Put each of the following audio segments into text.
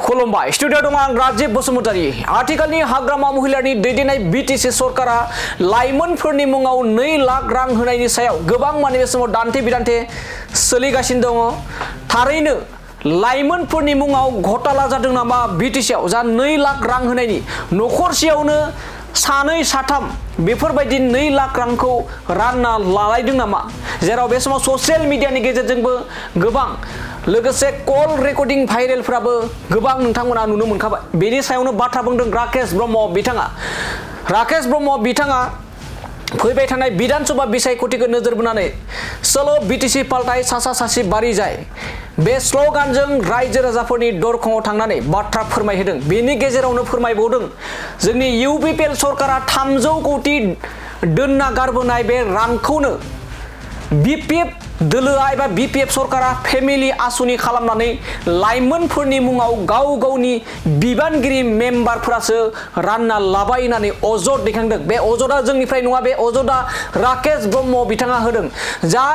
खुलुमबाय स्टुडियो दं आं राजीव बसुमतारी आथिखालनि हाग्रामा महिलानि दैदेननाय बिटिसि सरकारा लाइमोनफोरनि मुङाव 2 लाख रां होनायनि सायाव गोबां माने बे समाव दान्थे बिदान्थे सोलिगासिनो दङ थारैनो लाइमोनफोरनि मुङाव घोटाला जादों नामा बिटिसिआव जा 2 लाख रां होनायनि नखरसेयावनो सानै साथाम बेफोरबायदि 2 लाख रांखौ रानना लालायदों नामा जेराव बे समाव ससियेल मिडियानि गेजेरजोंबो गोबां लोगोसे कल रेकर्डिं भाइरेलफ्राबो गोबां नोंथांमोना नुनो मोनखाबाय बेनि सायावनो बाथ्रा बुंदों राकेश ब्रह्म बिथाङा फैबाय थानाय विधानसभा बिसायख'थिखौ नोजोर बोनानै सोलो बिटिसि पाल्टाय सासा सासि बारि जाय बे स्ल'गानजों रायजो राजाफोरनि दरखङाव थांनानै बाथ्रा फोरमायहोदों बेनि गेजेरावनो फोरमायबावदों जोंनि इउपिपिएल सरकारा 300 कोटी दोनना गारबोनाय बे रांखौनो बिपिएफ दोलोआ एबा बिपिएफ सरकारा फेमिलि आसुनि खालामनानै लाइमोनफोरनि मुङाव गाव गावनि बिबानगिरि मेम्बारफोरासो रानना लाबाय होननानै अजद दैखांदों बे अजदा जोंनिफ्राय नङा बे अजदा राकेश ब्रह्म बिथाङा होदों जा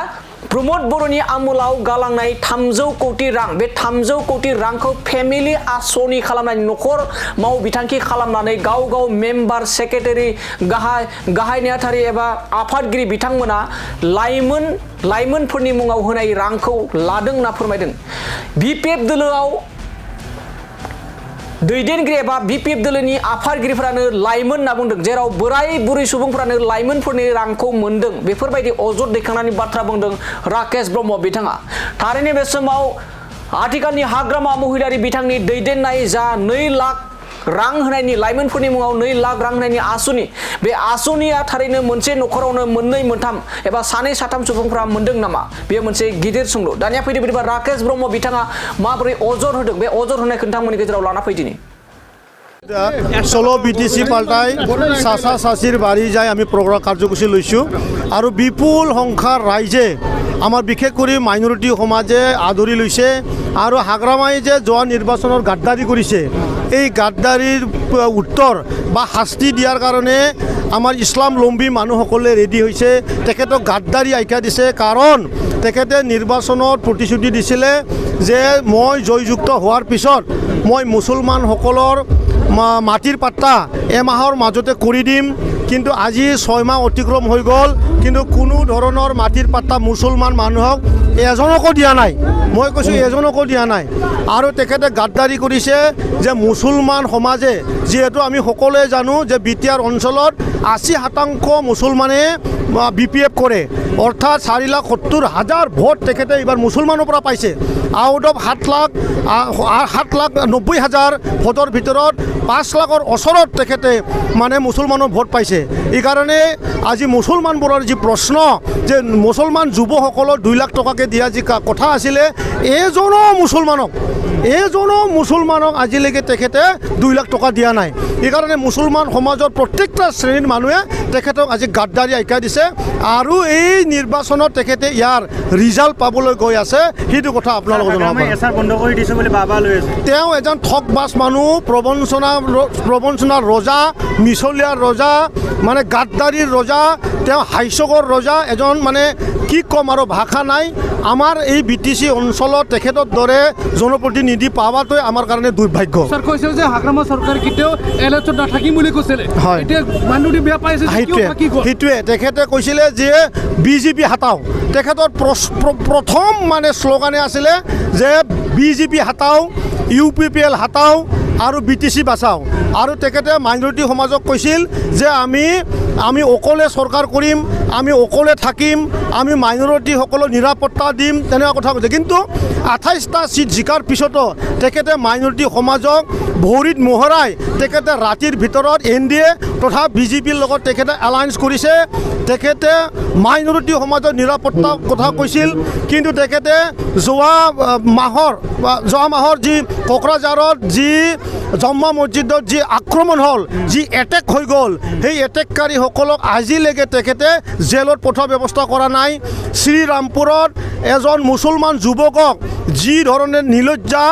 प्रमोद बर'नि आमोलाव गालांनाय 300 कोटी रां बे 300 कोटी रांखौ फेमिलि आसनि खालामनाय नखर माव बिथांखि खालामनानै गाव गाव मेम्बार सेक्रेटारि गाहाय नेहाथारि एबा आफादगिरि बिथांमोना लाइमोनफोरनि मुङाव होनाय रांखौ लादों होनना फोरमायदों बिपिएफ दोलोआव दैदेनगिरि एबा बिपिएफ दोलोनि आफादगिरिफोरानो लाइमोन होनना बुंदों जेराव बोराय बुरै सुबुंफोरानो लाइमोनफोरनि रांखौ मोनदों बेफोरबायदि अजद दैखांनानै बाथ्रा बुंदों राकेश ब्रह्म बिथाङा थारैनो बे समाव आथिखालनि हाग्रामा महिलारि बिथांनि दैदेननाय जा 2 लाख रां होनायनि लाइमोनफोरनि मुङाव 2 लाख रां होनायनि आसुनि बे आसुनिया थारैनो मोनसे नखरावनो 2-3 एबा 2-3 सुबुंफोरा मोनदों नामा बेयो मोनसे गिदिर सोंलु दानिया फैदो बिदिबा राकेश ब्रह्म बिथाङा माबोरै अजद होदों बे अजद होनायखौ नोंथांमोननि गेजेराव लाना फैदिनि सोलो बिटिसि पाल्टाय सासा सासिर बारि जाय आमी प्रग्राम कार्यसूची लैছোঁ আৰু বিপুল সংখ্যাৰ ৰাইজে আমাৰ বিশেষ কৰি মাইনৰিটি সমাজে আদৰি লৈছে আৰু হাগ্ৰামাই যে যোৱা নিৰ্বাচনৰ গাদ্দাৰী কৰিছে এই গাদ্দাৰীৰ উত্তৰ বা শাস্তি দিয়াৰ কাৰণে আমাৰ ইছলাম লম্বী মানুহসকলে ৰেডি হৈছে তেখেতক গাদ্দাৰী আখ্যা দিছে কাৰণ তেখেতে নিৰ্বাচনত প্ৰতিশ্ৰুতি দিছিলে যে মই জয়যুক্ত হোৱাৰ পিছত মই মুছলমানসকলৰ মাটিৰ পাট্টা এমাহৰ মাজতে কৰি দিম কিন্তু আজি 6 মাহ অতিক্ৰম হৈ গ'ল কিন্তু কোনো ধৰণৰ মাটিৰ পাট্টা মুছলমান মানুহক এজনকো দিয়া নাই মই কৈছোঁ এজনকো দিয়া নাই আৰু তেখেতে গাদ্দাৰী কৰিছে যে মুছলমান সমাজে যিহেতু আমি সকলোৱে জানো যে বিটিআৰ অঞ্চলত 80% মুছলমানে বিপিএফ কৰে অৰ্থাৎ 4,70,000 ভোট তেখেতে এইবাৰ মুছলমানৰ পৰা পাইছে আউট অফ 7,90,000 ভোটৰ ভিতৰত 5 লাখৰ ওচৰত তেখেতে মানে মুছলমানৰ ভোট পাইছে এই কাৰণে আজি মুছলমানবোৰৰ যি প্ৰশ্ন যে মুছলমান যুৱসকলক 2 লাখ টকাকে দিয়া যি কথা আছিলে এজনো মুছলমানক আজিলৈকে তেখেতে 2 লাখ টকা দিয়া নাই এই কাৰণে মুছলমান সমাজৰ প্ৰত্যেকটা শ্ৰেণীৰ মানুহে তেখেতক আজি গাদ্দাৰী আখ্যা দিছে আৰু এই নিৰ্বাচনত তেখেতে ইয়াৰ ৰিজাল্ট পাবলৈ গৈ আছে সেইটো কথা আপোনালোকক জনাব এছাৰ বন্ধ কৰি দিছে বুলি বাবা লৈ আছে তেওঁ এজন ঠগবাজ মানুহ প্ৰবঞ্চনাৰ ৰজা মিছলীয়াৰ ৰজা মানে গাদ্দাৰীৰ ৰজা তেওঁ হাস্যকৰ ৰজা এজন মানে কি কম আৰু ভাষা নাই আমাৰ এই বিটিসি অঞ্চলত তেখেতৰ দৰে জনপ্ৰতিনিধি পাৱাটোই আমাৰ কাৰণে দুৰ্ভাগ্য স্যাৰ কৈছে যে হাগ্ৰামা চৰকাৰ কেতিয়াও এলএছত নাথাকিম বুলি কৈছিলে এতিয়া মানুহটি বেয়া পাইছে সেইটোৱে তেখেতে কৈছিলে যে বিজেপি হাতাও তেখেতৰ প্ৰথম মানে শ্লোগানে আছিলে যে বিজেপি হাতাও ইউপিপিএল হাতাও আৰু বিটিসি বাঁচাও আৰু তেখেতে মাইনৰিটি সমাজক কৈছিল যে আমি অকলে চৰকাৰ কৰিম আমি অকলে থাকিম আমি মাইনৰিটিসকলক নিৰাপত্তা দিম তেনেকুৱা কথা কৈছে কিন্তু 28টা সিট জিকাৰ পিছতো তেখেতে মাইনৰিটি সমাজক ভৰিত মোহৰাই তেখেতে ৰাতিৰ ভিতৰত এনডিএ তথা বিজেপিৰ লগত তেখেতে এলায়েন্স কৰিছে তেখেতে মাইনৰিটি সমাজৰ নিৰাপত্তাৰ কথা কৈছিল কিন্তু তেখেতে যোৱা মাহৰ যি কোকৰাঝাৰত যি জম্মা মছজিদত যি আক্ৰমণ হ'ল যি এটেক হৈ গ'ল সেই এটেককাৰীসকলক আজিলৈকে তেখেতে জেলত পঠোৱাৰ ব্যৱস্থা কৰা নাই শ্ৰীৰামপুৰত এজন মুছলমান যুৱকক যি ধৰণে নিলজ্জা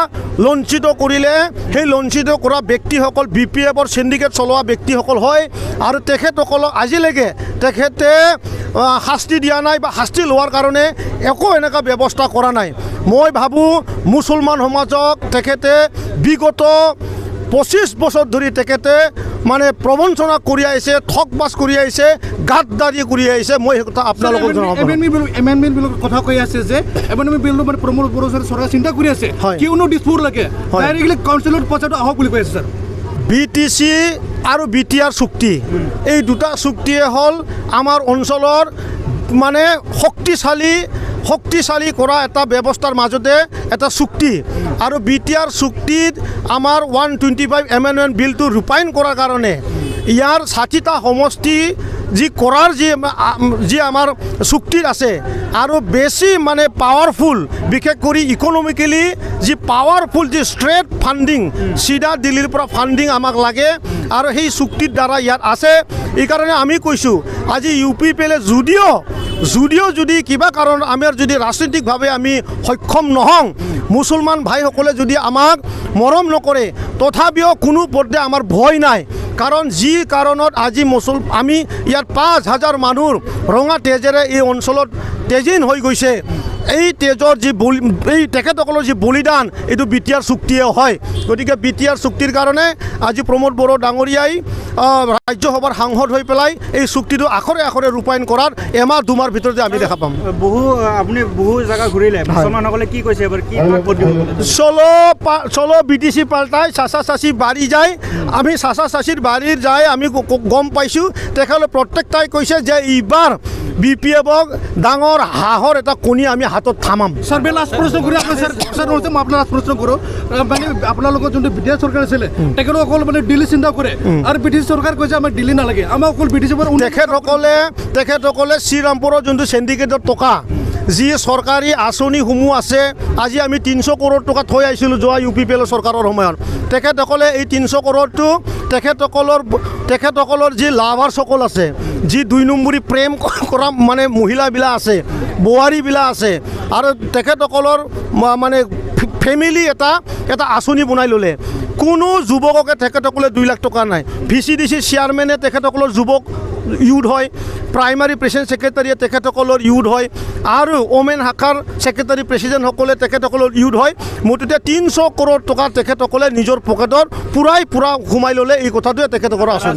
লঞ্চিত কৰিলে সেই লঞ্চিত কৰা ব্যক্তিসকল বিপিএফৰ সিন্ডিকেট চলোৱা ব্যক্তিসকল হয় আৰু তেখেতসকলক আজিলৈকে তেখেতে শাস্তি দিয়া নাই বা শাস্তি লোৱাৰ কাৰণে একো এনেকুৱা ব্যৱস্থা কৰা নাই মই ভাবোঁ মুছলমান সমাজক তেখেতে বিগত 25 বছৰ ধৰি তেখেতে মানে প্ৰবঞ্চনা কৰি আহিছে, ঠগবাজ কৰি আহিছে, গাদ্দাৰী কৰি আহিছে। মই সেই কথা আপোনালোকক জনাব এমেণ্ডমেণ্ট বিলৰ কথা কৈ আছে যে এমেণ্ডমেণ্ট বিলটো মানে প্ৰমোদ বড়ো চৰকাৰ চিন্তা কৰি আছে কিয়নো দিছপুৰ লাগে ডাইৰেক্টলি কাউন্সিলত পইচাটো আহক বুলি কৈ আছে ছাৰ। BTC আৰু BTR চুক্তি এই দুটা চুক্তিয়ে হ'ল আমাৰ অঞ্চলৰ মানে শক্তিশালী কৰা এটা ব্যৱস্থাৰ মাজতে এটা চুক্তি আৰু BTR চুক্তিত আমাৰ 125 এমেণ্ডমেণ্ট বিলটো ৰূপায়ণ কৰাৰ কাৰণে ইয়াৰ 60টা সমষ্টি যি কৰাৰ যি আমাৰ চুক্তিত আছে আৰু বেছি মানে পাৱাৰফুল বিশেষ কৰি ইকনমিকেলি যি পাৱাৰফুল যি ষ্ট্ৰেট ফাণ্ডিং চিধা দিল্লীৰ পৰা ফাণ্ডিং আমাক লাগে আৰু সেই চুক্তিৰ দ্বাৰা ইয়াত আছে। এইকাৰণে আমি কৈছোঁ আজি UPPL যদিও যদি কিবা কাৰণ আমাৰ যদি ৰাজনৈতিকভাৱে আমি সক্ষম নহওঁ, মুছলমান ভাইসকলে যদি আমাক মৰম নকৰে, তথাপিও কোনো পৰ্যায়ত আমাৰ ভয় নাই। কাৰণ যি কাৰণত আজি আমি ইয়াত 5,000 মানুহ ৰঙা তেজেৰে এই অঞ্চলত তেজীন হৈ গৈছে, এই তেজৰ যি এই তেখেতসকলৰ যি বলিদান এইটো BTR চুক্তিয়ে হয়। গতিকে BTR চুক্তিৰ কাৰণে আজি প্ৰমোদ বড়ো ডাঙৰীয়াই ৰাজ্যসভাৰ সাংসদ হৈ পেলাই এই চুক্তিটো আখৰে আখৰে ৰূপায়ণ কৰাৰ এমাহ দুমাহৰ ভিতৰতে আমি দেখা পাম। আপুনি বহু জেগা ঘূৰিলে, মুছলমানসকলে কি কৈছে এবাৰ কি চলো BTC পাল্টাই চাচা চাচি বাঢ়ি যায়। আমি চাচা চাচিৰ বাঢ়ি যায় আমি গম পাইছোঁ। তেখেতে প্ৰত্যেকটাই কৈছে যে এইবাৰ BPFক ডাঙৰ হাঁহৰ এটা কণী আমি হাতত থামাম। ছাৰ লাষ্ট প্ৰশ্ন কৰি মই আপোনাৰ লাষ্ট প্ৰশ্ন কৰোঁ মানে আপোনালোকৰ যোনটো BTR চৰকাৰ আছিলে তেখেতে অকল মানে দিল্লী চিন্তা কৰে আৰু BTC চৰকাৰ কৈছে আমাক দিল্লী নালাগে, আমাক অকল BTC তেখেতসকলে শ্ৰীৰামপুৰৰ যোনটো চেণ্ডিকেটৰ টকা যি চৰকাৰী আঁচনিসমূহ আছে, আজি আমি 300 কৰোৰ টকা থৈ আহিছিলোঁ যোৱা UPPL চৰকাৰৰ সময়ত। তেখেতসকলে এই 300 কৰোৰটো তেখেতসকলৰ যি লাভাৰসকল আছে, যি 2 নম্বৰী প্ৰেম কৰা মানে মহিলাবিলাক আছে, বোৱাৰীবিলাক আছে আৰু তেখেতসকলৰ মানে ফেমিলি এটা আঁচনি বনাই ল'লে। কোনো যুৱককে তেখেতসকলে 2 লাখ টকা নাই। VCDC চেয়াৰমেনে তেখেতসকলৰ যুৱক ইউথ হয়, প্ৰাইমাৰী প্ৰেচিডেণ্ট ছেক্ৰেটাৰীয়ে তেখেতসকলৰ ইউথ হয় আৰু ওমেন শাখাৰ ছেক্ৰেটাৰী প্ৰেচিডেণ্টসকলে তেখেতসকলৰ ইউথ হয়। মুঠতে 300 কৰোৰ টকা তেখেতসকলে নিজৰ পকেটৰ পূৰা সোমাই ল'লে। এই কথাটোৱে তেখেতসকলৰ আচল।